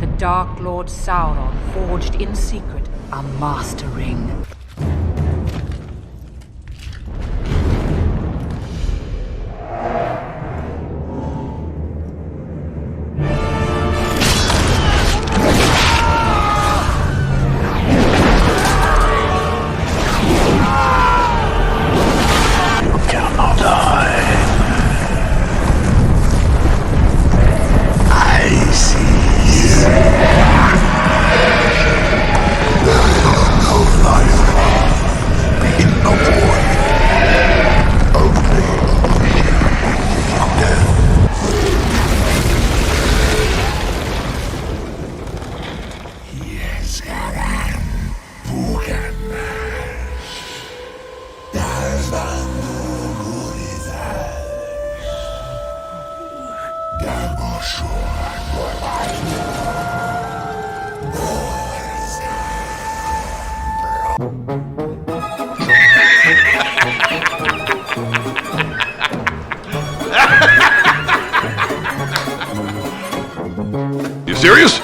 the Dark Lord Sauron forged in secret a Master Ring. You serious?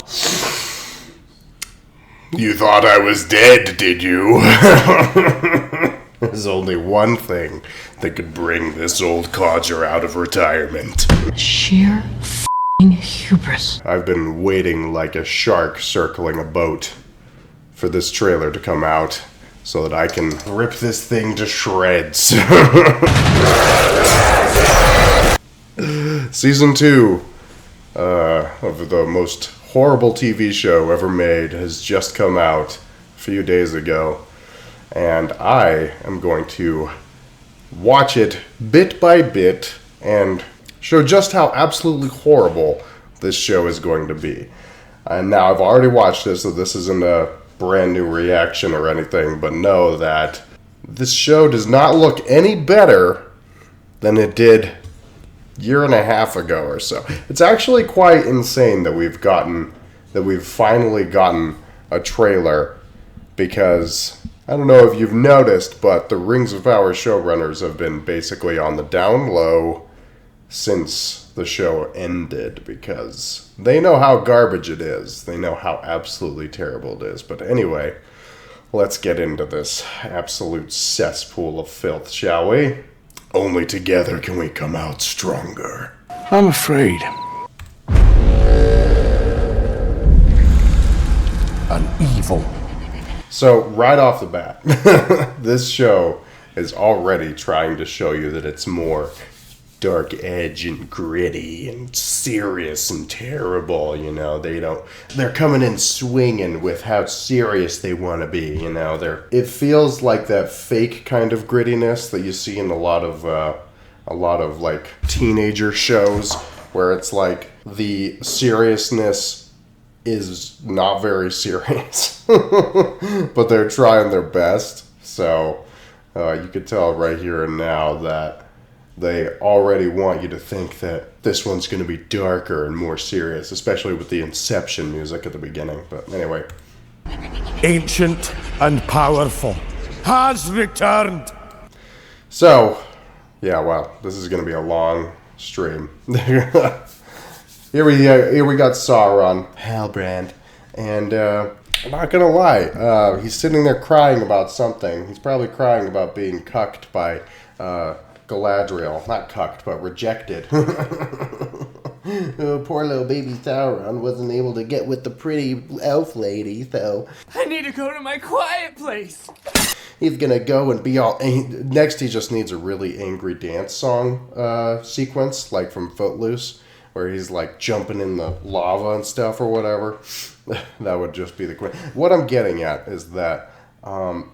You thought I was dead, did you? There's only one thing that could bring this old codger out of retirement. Sheer f***ing hubris. I've been waiting like a shark circling a boat for this trailer to come out so that I can rip this thing to shreds. Season 2 of the most horrible TV show ever made has just come out a few days ago, and I am going to watch it bit by bit and show just how absolutely horrible this show is going to be. And now I've already watched this, so this isn't a brand new reaction or anything, but know that this show does not look any better than it did a year and a half ago or so. It's actually quite insane that we've finally gotten a trailer, because I don't know if you've noticed, but the Rings of Power showrunners have been basically on the down low since the show ended, because they know how garbage it is. They know how absolutely terrible it is. But anyway, let's get into this absolute cesspool of filth, shall we? Only together can we come out stronger. I'm afraid. An evil. So, right off the bat, this show is already trying to show you that it's more dark edge and gritty and serious and terrible, you know. They're coming in swinging with how serious they want to be, you know. It feels like that fake kind of grittiness that you see in a lot of like teenager shows, where it's like the seriousness is not very serious, but they're trying their best. So you could tell right here and now that they already want you to think that this one's going to be darker and more serious, especially with the Inception music at the beginning. But anyway. Ancient and powerful has returned. So, yeah, wow, this is going to be a long stream. Here we got Sauron, Halbrand, and I'm not gonna lie, he's sitting there crying about something. He's probably crying about being cucked by Galadriel. Not cucked, but rejected. Oh, poor little baby Sauron wasn't able to get with the pretty elf lady, so I need to go to my quiet place. he's gonna go and be all... Next, he just needs a really angry dance song sequence, like from Footloose, where he's like jumping in the lava and stuff or whatever. That would just be the quick. What I'm getting at is that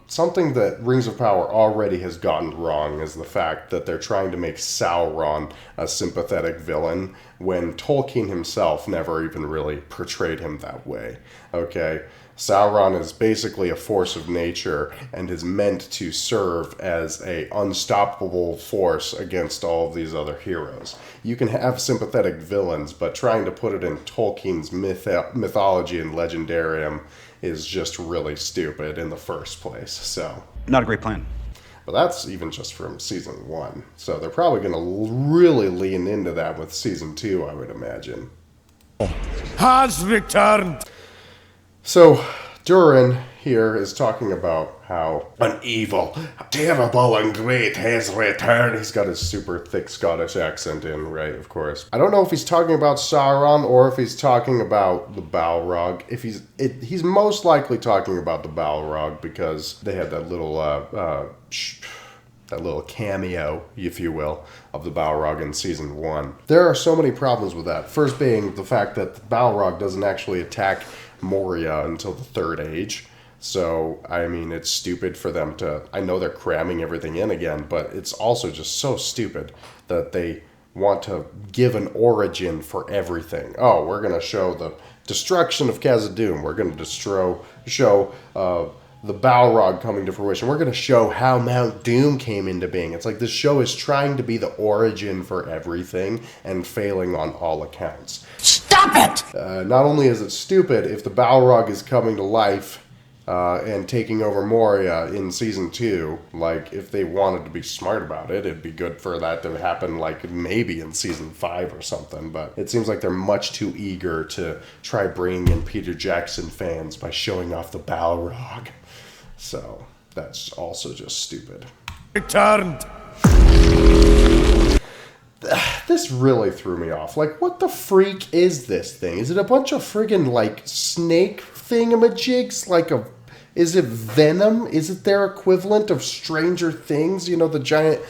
something that Rings of Power already has gotten wrong is the fact that they're trying to make Sauron a sympathetic villain when Tolkien himself never even really portrayed him that way. Okay? Sauron is basically a force of nature and is meant to serve as a unstoppable force against all of these other heroes. You can have sympathetic villains, but trying to put it in Tolkien's mythology and legendarium is just really stupid in the first place. So, not a great plan. But that's even just from season 1. So they're probably going to really lean into that with season 2, I would imagine. has returned. So, Durin here is talking about how an evil, terrible, and great has returned. He's got his super thick Scottish accent in, right, of course. I don't know if he's talking about Sauron or if he's talking about the Balrog. He's most likely talking about the Balrog because they had that little cameo, if you will, of the Balrog in season 1. There are so many problems with that. First being the fact that the Balrog doesn't actually attack Moria until the Third Age. So, I mean, it's stupid for them to... I know they're cramming everything in again, but it's also just so stupid that they want to give an origin for everything. Oh, we're going to show the destruction of Khazad-dûm. We're going to show the Balrog coming to fruition. We're going to show how Mount Doom came into being. It's like this show is trying to be the origin for everything and failing on all accounts. Stop it! Not only is it stupid, if the Balrog is coming to life and taking over Moria in season 2, like, if they wanted to be smart about it, it'd be good for that to happen, like, maybe in season 5 or something, but it seems like they're much too eager to try bringing in Peter Jackson fans by showing off the Balrog. So, that's also just stupid. Returned. This really threw me off. Like, what the freak is this thing? Is it a bunch of friggin', like, snake thingamajigs? Is it Venom? Is it their equivalent of Stranger Things? You know, the giant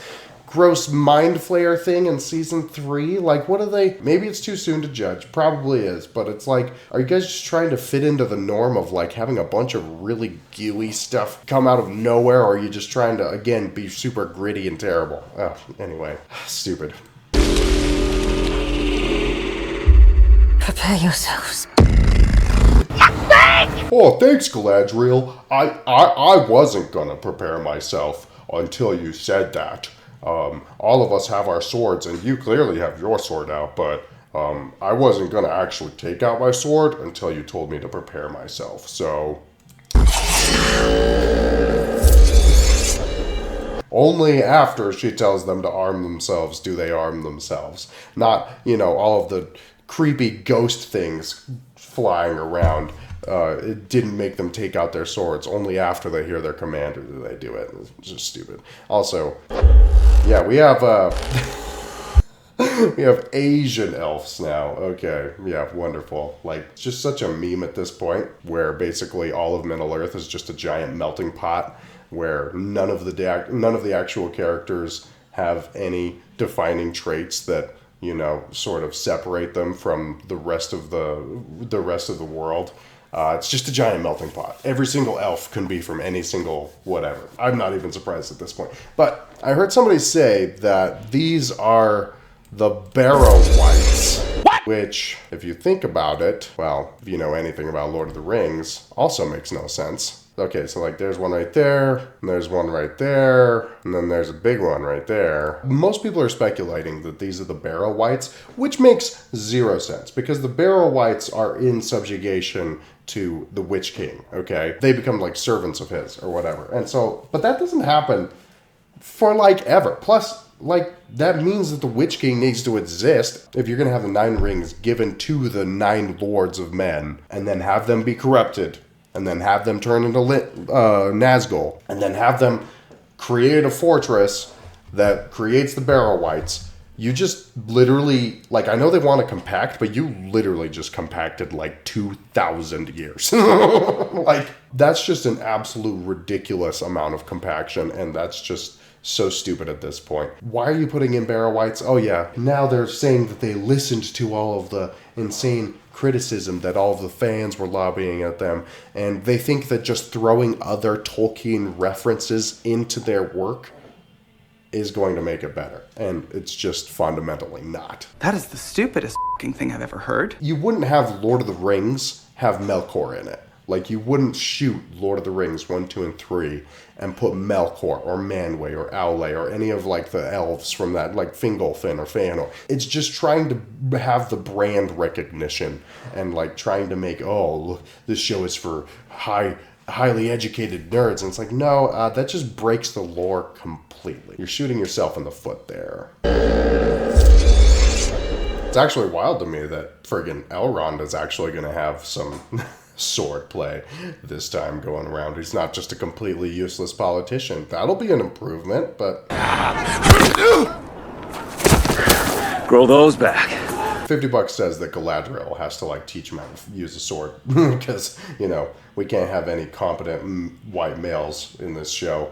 gross mind flayer thing in season 3? Like, what are they? Maybe it's too soon to judge. Probably is. But it's like, are you guys just trying to fit into the norm of, like, having a bunch of really gooey stuff come out of nowhere? Or are you just trying to, again, be super gritty and terrible? Anyway, stupid. Prepare yourselves. Oh, thanks, Galadriel. I wasn't gonna prepare myself until you said that. All of us have our swords, and you clearly have your sword out, but I wasn't gonna actually take out my sword until you told me to prepare myself, so... Only after she tells them to arm themselves do they arm themselves. Not, you know, all of the creepy ghost things flying around. It didn't make them take out their swords. Only after they hear their commander do they do it. It's just stupid. Also, yeah, we have we have Asian elves now. Okay, yeah, wonderful. Like, it's just such a meme at this point, where basically all of Middle-earth is just a giant melting pot, where none of the actual characters have any defining traits that, you know, sort of separate them from the rest of the world. It's just a giant melting pot. Every single elf can be from any single whatever. I'm not even surprised at this point. But I heard somebody say that these are the Barrow Wights. What? Which, if you think about it, well, if you know anything about Lord of the Rings, also makes no sense. Okay, so like there's one right there, and there's one right there, and then there's a big one right there. Most people are speculating that these are the Barrow Wights, which makes zero sense, because the Barrow Wights are in subjugation to the Witch King, okay? They become like servants of his, or whatever. And so, but that doesn't happen for like ever. Plus, like, that means that the Witch King needs to exist if you're gonna have the 9 rings given to the 9 lords of men, and then have them be corrupted, and then have them turn into Nazgul, and then have them create a fortress that creates the Barrow Wights. You just literally, like, I know they want to compact, but you literally just compacted like 2,000 years. Like, that's just an absolute ridiculous amount of compaction, and that's just so stupid at this point. Why are you putting in Barrow Wights? Oh yeah, now they're saying that they listened to all of the insane criticism that all of the fans were lobbying at them, and they think that just throwing other Tolkien references into their work is going to make it better, and it's just fundamentally not. That is the stupidest f***ing thing I've ever heard. You wouldn't have Lord of the Rings have Melkor in it. Like, you wouldn't shoot Lord of the Rings 1, 2, and 3 and put Melkor or Manwë or Aule or any of, like, the elves from that, like, Fingolfin or Fëanor. It's just trying to have the brand recognition and, like, trying to make, oh, look, this show is for highly educated nerds. And it's like, no, that just breaks the lore completely. You're shooting yourself in the foot there. It's actually wild to me that friggin' Elrond is actually going to have some sword play this time going around. He's not just a completely useless politician. That'll be an improvement, but... Grow those back. $50 says that Galadriel has to, like, teach him how to use a sword. Because, you know, we can't have any competent white males in this show.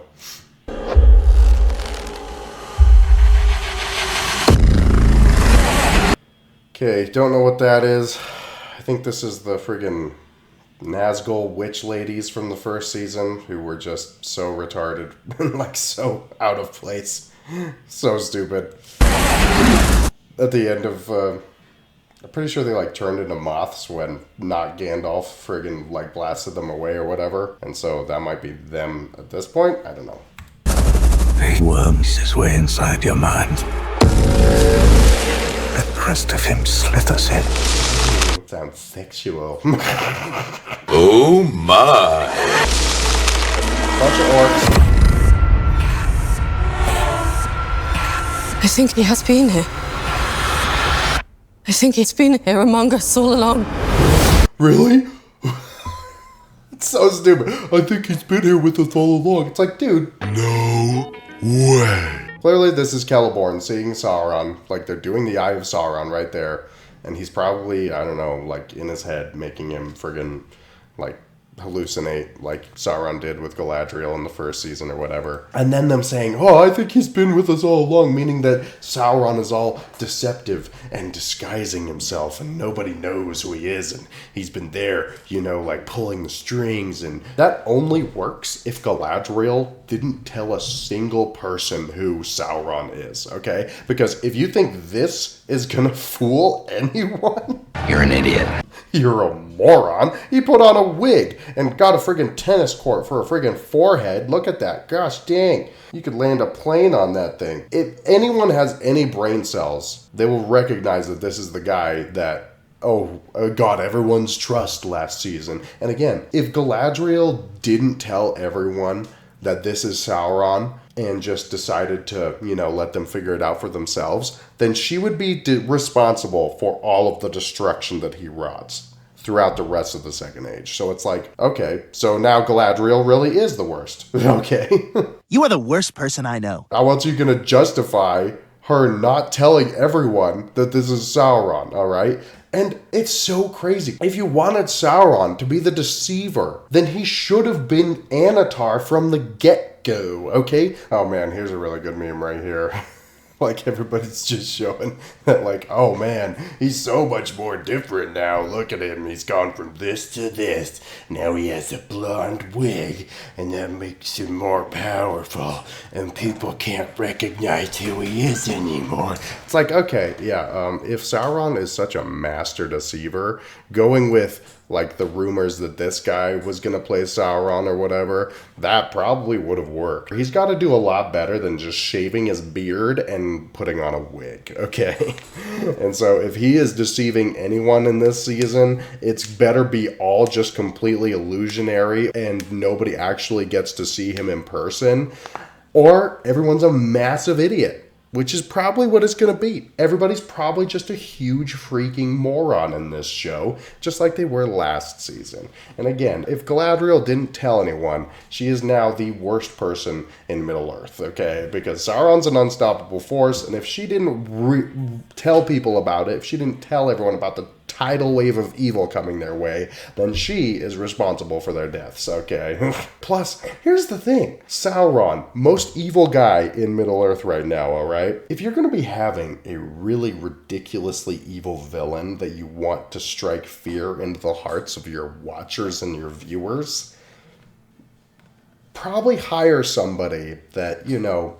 Okay, don't know what that is. I think this is the friggin' Nazgul witch ladies from the first season who were just so retarded and like so out of place. So stupid. At the end of, I'm pretty sure they like turned into moths when not Gandalf friggin' like blasted them away or whatever. And so that might be them at this point. I don't know. He worms his way inside your mind. The rest of him slithers in. Sounds sexual. Oh my. Bunch of orcs. I think he has been here. I think he's been here among us all along. Really? It's so stupid. I think he's been here with us all along. It's like, dude. No way. Clearly this is Celeborn seeing Sauron. Like, they're doing the Eye of Sauron right there. And he's probably, I don't know, like, in his head, making him friggin', like, hallucinate like Sauron did with Galadriel in the first season or whatever. And then them saying, oh, I think he's been with us all along, meaning that Sauron is all deceptive and disguising himself and nobody knows who he is and he's been there, you know, like pulling the strings. And that only works if Galadriel didn't tell a single person who Sauron is, okay? Because if you think this is gonna fool anyone, You're an idiot. you're a moron. He put on a wig and got a friggin' tennis court for a friggin' forehead. Look at that. Gosh dang. You could land a plane on that thing. If anyone has any brain cells, they will recognize that this is the guy that, got everyone's trust last season. And again, if Galadriel didn't tell everyone that this is Sauron and just decided to, you know, let them figure it out for themselves, then she would be responsible for all of the destruction that he wrought throughout the rest of the Second Age. So it's like, okay, so now Galadriel really is the worst. Okay. You are the worst person I know. How else are you going to justify her not telling everyone that this is Sauron, all right? And it's so crazy. If you wanted Sauron to be the deceiver, then he should have been Anatar from the get-go, okay? Oh man, here's a really good meme right here. Like everybody's just showing that like, oh man, he's so much more different now. Look at him, he's gone from this to this. Now he has a blonde wig and that makes him more powerful and people can't recognize who he is anymore. It's like, okay, yeah, if Sauron is such a master deceiver, going with like the rumors that this guy was going to play Sauron or whatever, that probably would have worked. He's got to do a lot better than just shaving his beard and putting on a wig, okay? And so if he is deceiving anyone in this season, it's better be all just completely illusionary and nobody actually gets to see him in person, or everyone's a massive idiot. Which is probably what it's going to be. Everybody's probably just a huge freaking moron in this show, just like they were last season. And again, if Galadriel didn't tell anyone, she is now the worst person in Middle-earth, okay? Because Sauron's an unstoppable force, and if she didn't tell people about it, if she didn't tell everyone about the tidal wave of evil coming their way, then she is responsible for their deaths, okay? Plus, here's the thing. Sauron, most evil guy in Middle-earth right now, alright? If you're going to be having a really ridiculously evil villain that you want to strike fear into the hearts of your watchers and your viewers, probably hire somebody that, you know,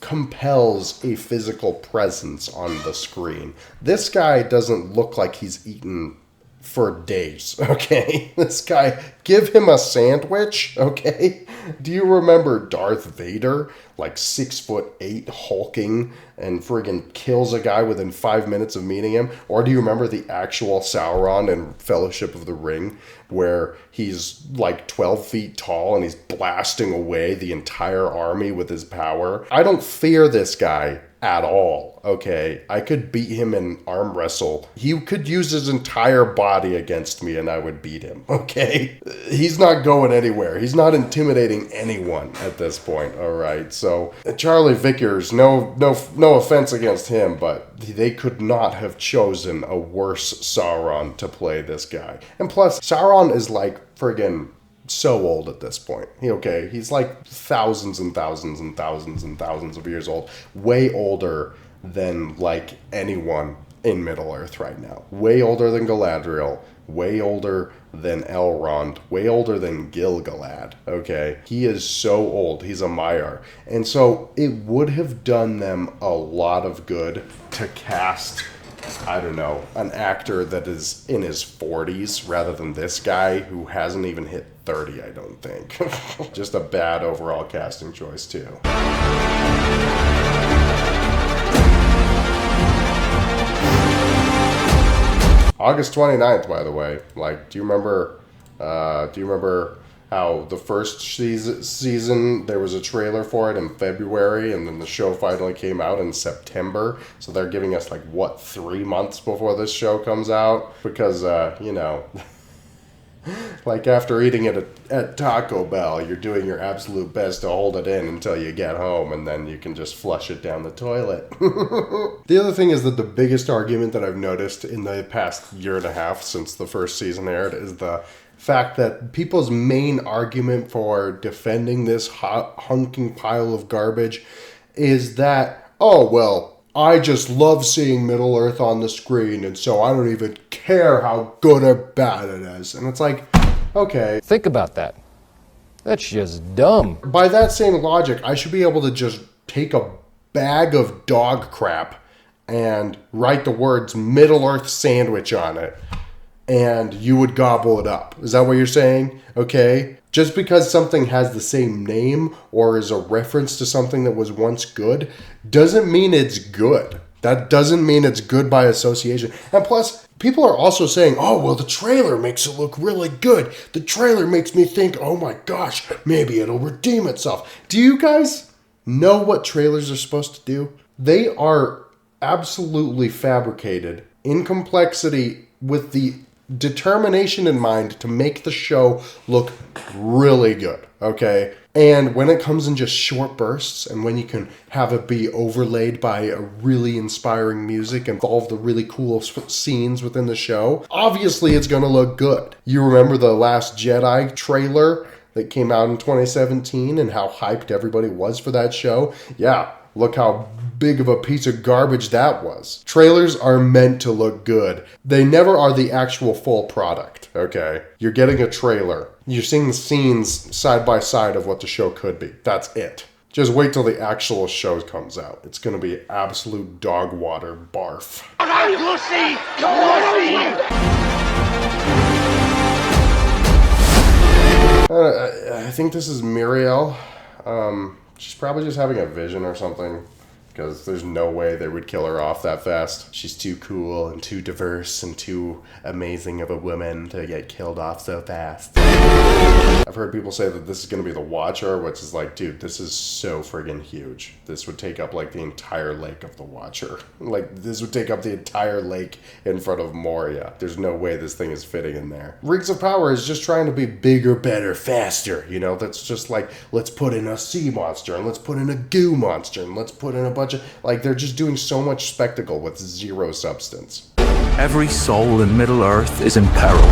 compels a physical presence on the screen. This guy doesn't look like he's eaten for days, okay? This guy, give him a sandwich, okay? Do you remember Darth Vader, like 6'8", hulking, and friggin' kills a guy within 5 minutes of meeting him? Or do you remember the actual Sauron in Fellowship of the Ring, where he's like 12 feet tall and he's blasting away the entire army with his power? I don't fear this guy at all, okay? I could beat him in arm wrestle. He could use his entire body against me and I would beat him, okay? He's not going anywhere. He's not intimidating anyone at this point, all right? So Charlie Vickers, no offense against him, but they could not have chosen a worse Sauron to play this guy. And plus, Sauron is like friggin' so old at this point. He's like thousands and thousands and thousands and thousands of years old. Way older than like anyone in Middle-earth right now. Way older than Galadriel. Way older than Elrond. Way older than Gil-galad. Okay? He is so old. He's a Maiar. And so it would have done them a lot of good to cast, I don't know, an actor that is in his 40s rather than this guy who hasn't even hit 30, I don't think. Just a bad overall casting choice, too. August 29th, by the way. Like, do you remember how the first season, there was a trailer for it in February, and then the show finally came out in September? So they're giving us, 3 months before this show comes out? Because, like after eating it at Taco Bell, you're doing your absolute best to hold it in until you get home, and then you can just flush it down the toilet. The other thing is that the biggest argument that I've noticed in the past year and a half since the first season aired is the fact that people's main argument for defending this hunking pile of garbage is that, oh, well, I just love seeing Middle-earth on the screen, and so I don't even care how good or bad it is. And it's like, okay. Think about that. That's just dumb. By that same logic, I should be able to just take a bag of dog crap and write the words Middle-earth sandwich on it, and you would gobble it up. Is that what you're saying? Okay. Just because something has the same name or is a reference to something that was once good doesn't mean it's good. That doesn't mean it's good by association. And plus, people are also saying, oh, well, the trailer makes it look really good. The trailer makes me think, oh my gosh, maybe it'll redeem itself. Do you guys know what trailers are supposed to do? They are absolutely fabricated in complexity with the determination in mind to make the show look really good, okay? And when it comes in just short bursts, and when you can have it be overlaid by a really inspiring music and all of the really cool scenes within the show, obviously it's gonna look good. You remember the Last Jedi trailer that came out in 2017 and how hyped everybody was for that show? Yeah, look how big of a piece of garbage that was. Trailers are meant to look good. They never are the actual full product, okay? You're getting a trailer. You're seeing the scenes side by side of what the show could be. That's it. Just wait till the actual show comes out. It's gonna be absolute dog water barf. Lucy! I think this is Muriel. She's probably just having a vision or something, because there's no way they would kill her off that fast. She's too cool and too diverse and too amazing of a woman to get killed off so fast. I've heard people say that this is going to be the Watcher, which is like, dude, this is so friggin' huge. This would take up like the entire lake of the Watcher. Like, this would take up the entire lake in front of Moria. There's no way this thing is fitting in there. Rings of Power is just trying to be bigger, better, faster. You know, that's just like, let's put in a sea monster, and let's put in a goo monster, and let's put in a bunch of, like, they're just doing so much spectacle with zero substance. Every soul in Middle-earth is in peril.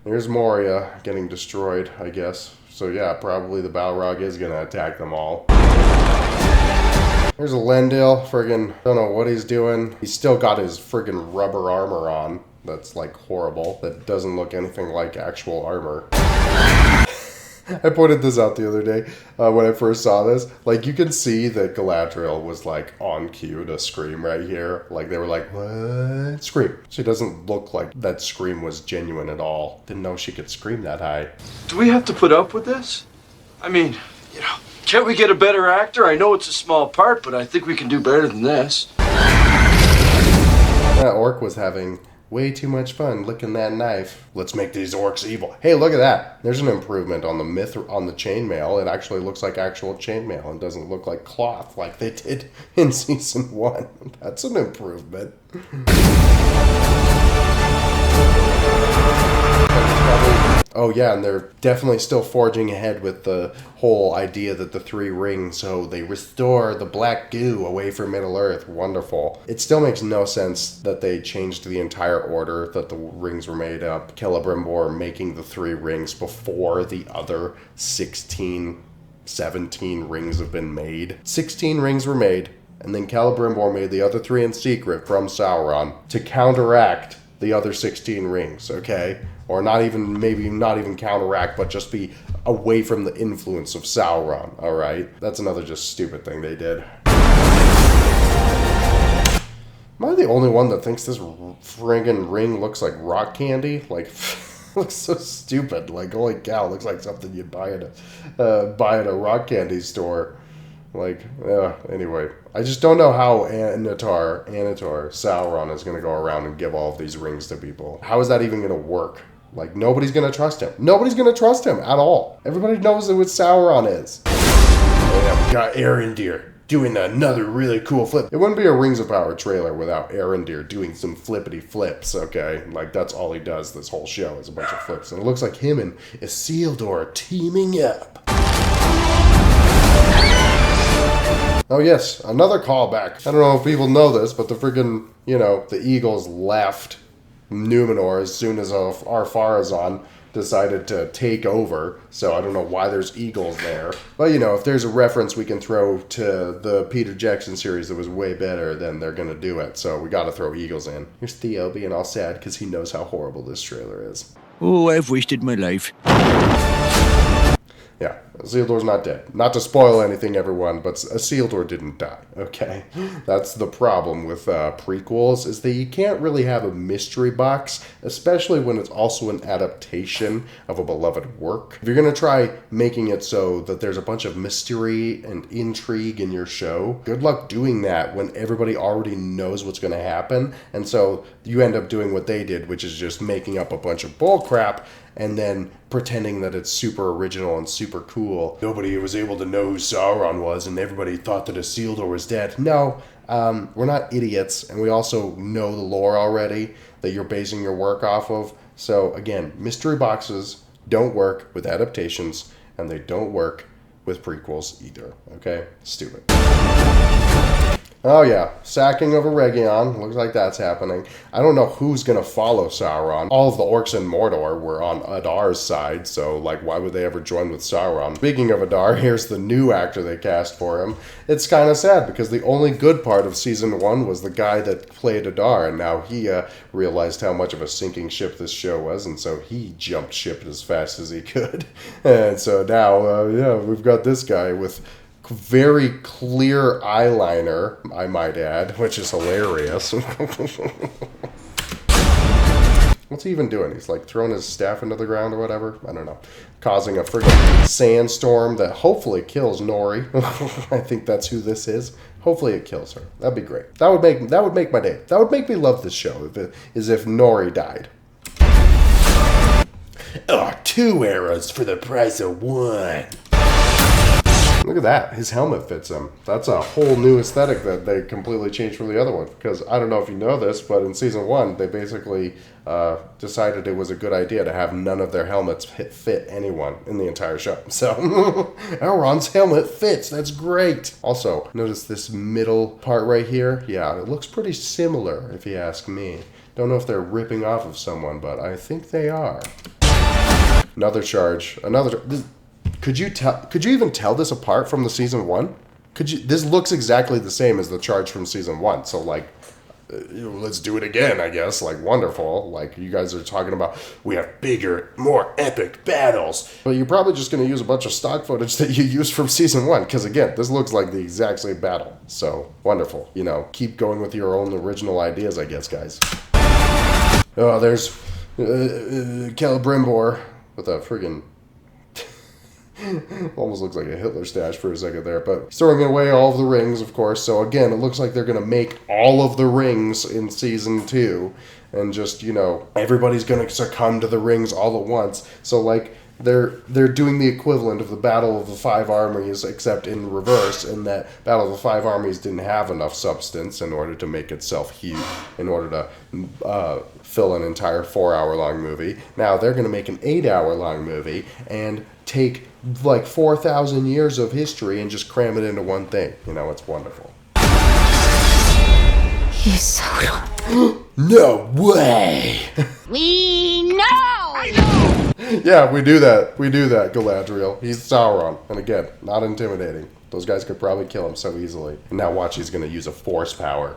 There's Moria getting destroyed, I guess. So yeah, probably the Balrog is gonna attack them all. There's Elendil, friggin', don't know what he's doing. He's still got his friggin' rubber armor on. That's like horrible. That doesn't look anything like actual armor. I pointed this out the other day when I first saw this. Like, you can see that Galadriel was like on cue to scream right here. Like, they were like, what? Scream. She doesn't look like that scream was genuine at all. Didn't know she could scream that high. Do we have to put up with this? I mean, you know, can't we get a better actor? I know it's a small part, but I think we can do better than this. That orc was having way too much fun licking that knife. Let's make these orcs evil. Hey, look at that. There's an improvement on the on the chainmail. It actually looks like actual chainmail and doesn't look like cloth like they did in season 1. That's an improvement. Oh yeah, and they're definitely still forging ahead with the whole idea that the 3 rings, so they restore the black goo away from Middle-earth. Wonderful. It still makes no sense that they changed the entire order that the rings were made up. Celebrimbor making the 3 rings before the other 17 rings have been made. 16 rings were made, and then Celebrimbor made the other 3 in secret from Sauron to counteract the other 16 rings, okay? Or maybe not even counteract, but just be away from the influence of Sauron, alright? That's another just stupid thing they did. Am I the only one that thinks this friggin' ring looks like rock candy? Like, looks so stupid. Like, holy cow, looks like something you'd buy at a rock candy store. Like, anyway. I just don't know how Anatar, Sauron is going to go around and give all of these rings to people. How is that even going to work? Like, nobody's going to trust him. Nobody's going to trust him at all. Everybody knows what Sauron is. Oh yeah, we got Arendir doing another really cool flip. It wouldn't be a Rings of Power trailer without Arendir doing some flippity flips, okay? Like, that's all he does this whole show is a bunch of flips. And it looks like him and Isildur are teaming up. Oh yes, another callback. I don't know if people know this, but the friggin', the Eagles left Numenor as soon as Ar-Pharazôn decided to take over. So I don't know why there's eagles there. But if there's a reference we can throw to the Peter Jackson series that was way better, then they're gonna do it. So we gotta throw eagles in. Here's Theo being all sad because he knows how horrible this trailer is. Oh, I've wasted my life. Yeah, Isildur's not dead. Not to spoil anything, everyone, but Isildur didn't die, okay? That's the problem with prequels, is that you can't really have a mystery box, especially when it's also an adaptation of a beloved work. If you're going to try making it so that there's a bunch of mystery and intrigue in your show, good luck doing that when everybody already knows what's going to happen, and so you end up doing what they did, which is just making up a bunch of bullcrap and then pretending that it's super original and super cool. Nobody was able to know who Sauron was, and everybody thought that Isildur was dead. No, we're not idiots, and we also know the lore already that you're basing your work off of. So again, mystery boxes don't work with adaptations, and they don't work with prequels either, okay? Stupid. Oh yeah, sacking of Eregion. Looks like that's happening. I don't know who's gonna follow Sauron. All of the orcs in Mordor were on Adar's side, so like why would they ever join with Sauron? Speaking of Adar, here's the new actor they cast for him. It's kind of sad because the only good part of season 1 was the guy that played Adar, and now he realized how much of a sinking ship this show was, and so he jumped ship as fast as he could. And so now, yeah, we've got this guy with very clear eyeliner, I might add, which is hilarious. What's he even doing? He's like throwing his staff into the ground or whatever? I don't know. Causing a friggin' sandstorm that hopefully kills Nori. I think that's who this is. Hopefully it kills her. That'd be great. That would make my day. That would make me love this show if Nori died. Oh, 2 arrows for the price of 1. Look at that. His helmet fits him. That's a whole new aesthetic that they completely changed from the other one. Because I don't know if you know this, but in season 1, they basically decided it was a good idea to have none of their helmets fit anyone in the entire show. So, Elrond's helmet fits. That's great. Also, notice this middle part right here? Yeah, it looks pretty similar, if you ask me. Don't know if they're ripping off of someone, but I think they are. Another charge. Could you even tell this apart from the season 1? This looks exactly the same as the charge from season 1. So like, let's do it again, I guess. Like, wonderful. Like, you guys are talking about, we have bigger, more epic battles. But you're probably just going to use a bunch of stock footage that you used from season 1. Because again, this looks like the exact same battle. So, wonderful. Keep going with your own original ideas, I guess, guys. Oh, there's Celebrimbor with a friggin' Almost looks like a Hitler stash for a second there, but he's throwing away all of the rings, of course. So again, it looks like they're going to make all of the rings in season 2. And just, you know, everybody's going to succumb to the rings all at once. So, like, they're doing the equivalent of the Battle of the Five Armies, except in reverse, in that Battle of the Five Armies didn't have enough substance in order to make itself huge, in order to fill an entire 4-hour-long movie. Now they're going to make an 8-hour-long movie and take like 4,000 years of history and just cram it into one thing. You know, it's wonderful. He's Sauron. No way! We know! I know! Yeah, we do that. We do that, Galadriel. He's Sauron. And again, not intimidating. Those guys could probably kill him so easily. And now watch, he's going to use a force power.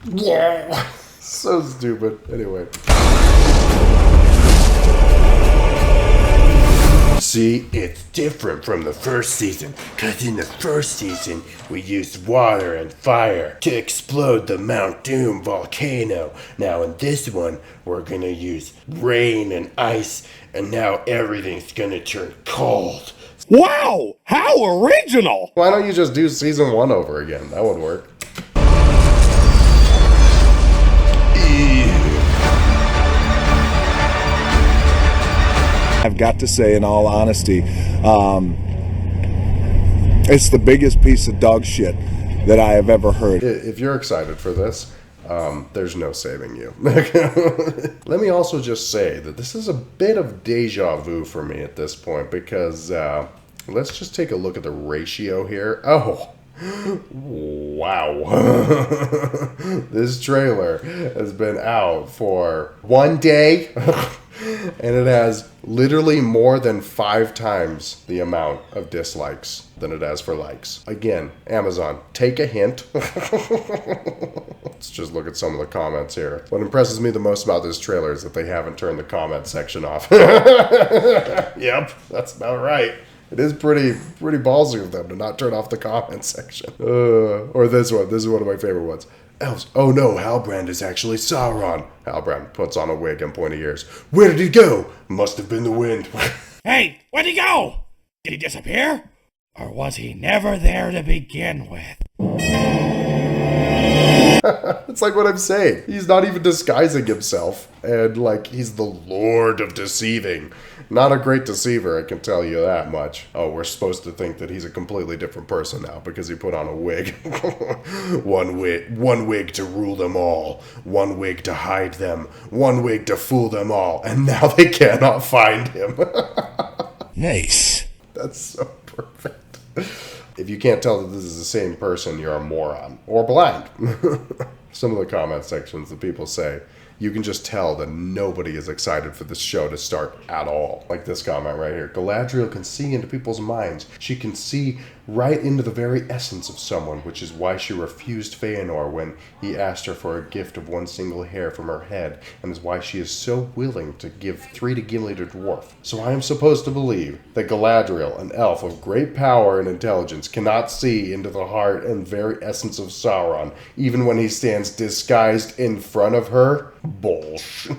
Yeah. So stupid. Anyway. See, it's different from the first season, because in the first season, we used water and fire to explode the Mount Doom volcano. Now in this one, we're gonna use rain and ice, and now everything's gonna turn cold. Wow! How original! Why don't you just do season 1 over again? That would work. I've got to say, in all honesty, it's the biggest piece of dog shit that I have ever heard. If you're excited for this, there's no saving you. Let me also just say that this is a bit of deja vu for me at this point, because let's just take a look at the ratio here. Oh, wow. This trailer has been out for 1 day. And it has literally more than 5 times the amount of dislikes than it has for likes. Again, Amazon, take a hint. Let's just look at some of the comments here. What impresses me the most about this trailer is that they haven't turned the comment section off. Yep, that's about right. It is pretty ballsy of them to not turn off the comment section. Or this one. This is one of my favorite ones. Elves. Oh no, Halbrand is actually Sauron. Halbrand puts on a wig and pointy ears. Where did he go? Must have been the wind. Hey, where'd he go? Did he disappear? Or was he never there to begin with? It's like what I'm saying. He's not even disguising himself. And like, he's the Lord of Deceiving. Not a great deceiver, I can tell you that much. Oh, we're supposed to think that he's a completely different person now because he put on a wig. One wig to rule them all. One wig to hide them. One wig to fool them all. And now they cannot find him. Nice. That's so perfect. If you can't tell that this is the same person, you're a moron. Or blind. Some of the comment sections that people say, you can just tell that nobody is excited for this show to start at all. Like this comment right here. Galadriel can see into people's minds. She can see right into the very essence of someone, which is why she refused Feanor when he asked her for a gift of one single hair from her head, and is why she is so willing to give 3 to Gimli the dwarf. So I am supposed to believe that Galadriel, an elf of great power and intelligence, cannot see into the heart and very essence of Sauron, even when he stands disguised in front of her? Bullshit.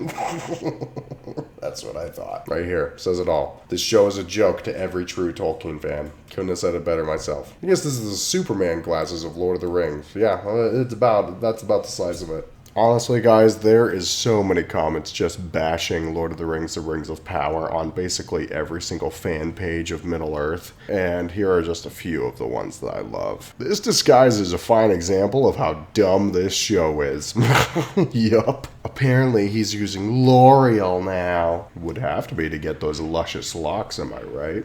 That's what I thought. Right here, says it all. This show is a joke to every true Tolkien fan. Couldn't have said it better myself. I guess this is the Superman glasses of Lord of the Rings. Yeah, that's about the size of it. Honestly, guys, there is so many comments just bashing Lord of the Rings, The Rings of Power on basically every single fan page of Middle-earth, and here are just a few of the ones that I love. This disguise is a fine example of how dumb this show is. Yup. Apparently, he's using L'Oreal now. Would have to be to get those luscious locks, am I right?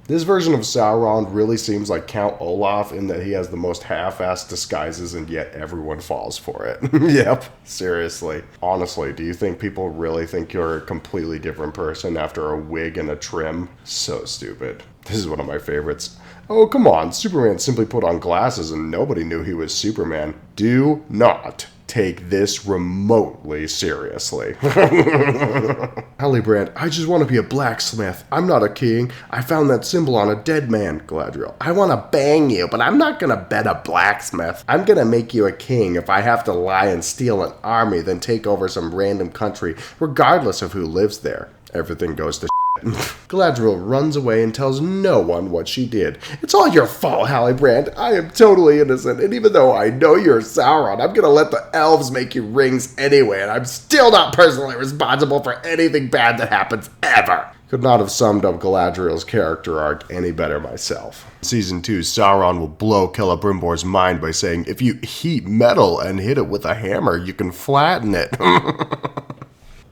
This version of Sauron really seems like Count Olaf in that he has the most half-assed disguises and yet everyone falls for it. Yep, seriously. Honestly, do you think people really think you're a completely different person after a wig and a trim? So stupid. This is one of my favorites. Oh, come on, Superman simply put on glasses and nobody knew he was Superman. Do not take this remotely seriously. Halbrand, I just want to be a blacksmith. I'm not a king. I found that symbol on a dead man. Galadriel, I want to bang you, but I'm not going to bet a blacksmith. I'm going to make you a king if I have to lie and steal an army, then take over some random country, regardless of who lives there. Everything goes to shit. Galadriel runs away and tells no one what she did. It's all your fault, Halbrand. I am totally innocent, and even though I know you're Sauron, I'm gonna let the elves make you rings anyway, and I'm still not personally responsible for anything bad that happens ever. Could not have summed up Galadriel's character arc any better myself. Season 2, Sauron will blow Celebrimbor's mind by saying, if you heat metal and hit it with a hammer, you can flatten it.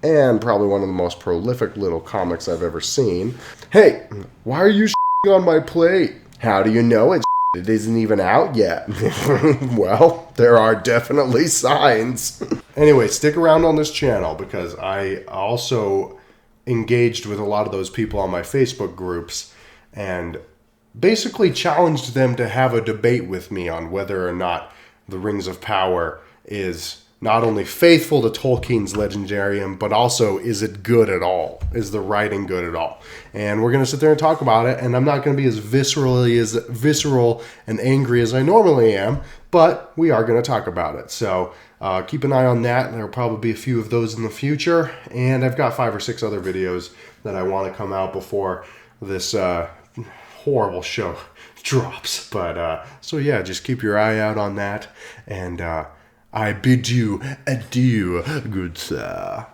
And probably one of the most prolific little comics I've ever seen. Hey, why are you on my plate? How do you know it isn't even out yet? Well, there are definitely signs. Anyway, stick around on this channel because I also engaged with a lot of those people on my Facebook groups and basically challenged them to have a debate with me on whether or not the Rings of Power is not only faithful to Tolkien's Legendarium, but also is it good at all? Is the writing good at all? And we're going to sit there and talk about it, and I'm not going to be as visceral and angry as I normally am, but we are going to talk about it. So keep an eye on that. There will probably be a few of those in the future, and I've got 5 or 6 other videos that I want to come out before this horrible show drops. But so yeah, just keep your eye out on that, and I bid you adieu, good sir.